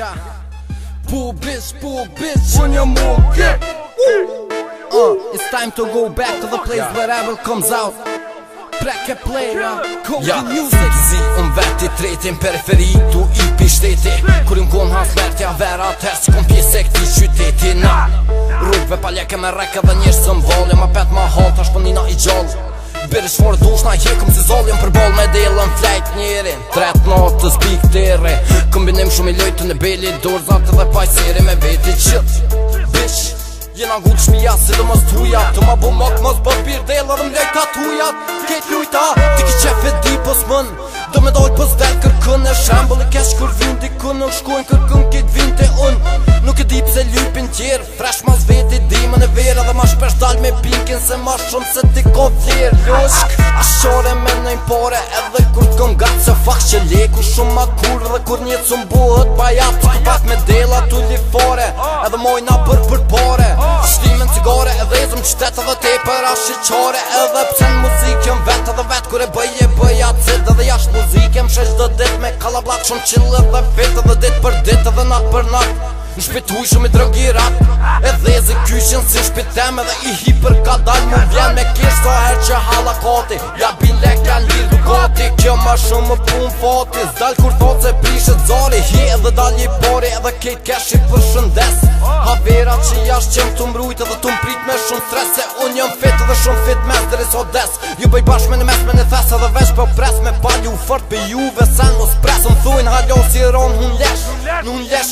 Yeah. Poor bitch, when you're more get. It's time to go back to the place where ever comes out. Preke player, cold music. Zi vetë i tretin periferi, tu i pi shteti. Kur im kon has mertja vera tërë si kom pjesë e këti qyteti. Na rrugve pa leke me reke dhe njështë së mvalje. Ma pet ma hal, tash pënina i gjallë. Beri shfarë dush na jekëm si zaljem për ball me delën flejt njerin. Tret natës pik tere, kombinim shumë i lojtë në beli dorzat dhe pajseri me veti qët. Bitch, jena gull shmija si dhe mos t'huja. Të ma bu mak mos bët bir delë dhe m'lejt t'hujat. Kejt lujta, ti ki qefet di pos mën. Do me dojt pos del kërkën e shembol e kesh kur vin dikën. Nuk shkojnë kërkën kejt vin të unë. Nuk e di pse lypin tjerë, fresh mas veti dimën e vera. Dhe ma shpesh dal me pinkin se ma shumë se ti ko vlerë. Lushk, ashore me nëjnë pare edhe kur t'kom gatë se fak që leku shumë ma kur. Dhe kur një cum buhet pa jatë të pat me dela t'u lifare. Edhe mojna për pare, shtimin cigare edhe ezëm qytet edhe te për ashiqare. Edhe pse në muzikën vet edhe vet kur e bëja cid edhe jasht muzikën mshesh do dit me kalablak shumë chill edhe fit edhe dit për dit edhe nat për nat. Në shpit huj shumë i drogirat edhe zi kyshin si shpitem edhe i hiper ka dal mu vjen me kish sa her që halakati. Ja bin lek ja lir dukati, kjo ma shumë më pun fati. Zdal kur thot se prishet zari, hi edhe dal i pari edhe kejt kesh i përshëndes. Havera që jash qem t'u mbrujt edhe t'u mprit me shumë stres. Se unë jëm fit edhe shumë fit mes dhe riso des. Ju bëj bashk me në mes me në thes edhe veç për pres. Me palju fort për juve sen mos pres. Më thujnë halo si ron hun lesh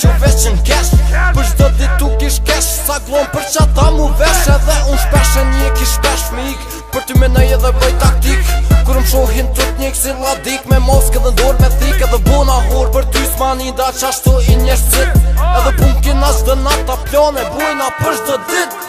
ju veç që n'kesh. Për shdo dit tu kish kesh, sa glon për qata mu vesh. Edhe unë shpesh e një kish shpesh mik, për ty menoj edhe bëj taktik. Kur më shohin tut njek si ladik, me mosk edhe ndor me thik edhe bona hor. Për ty s'mani da qashtu i njesh cit, edhe punkin as dhe nata plane bujna për shdo dit.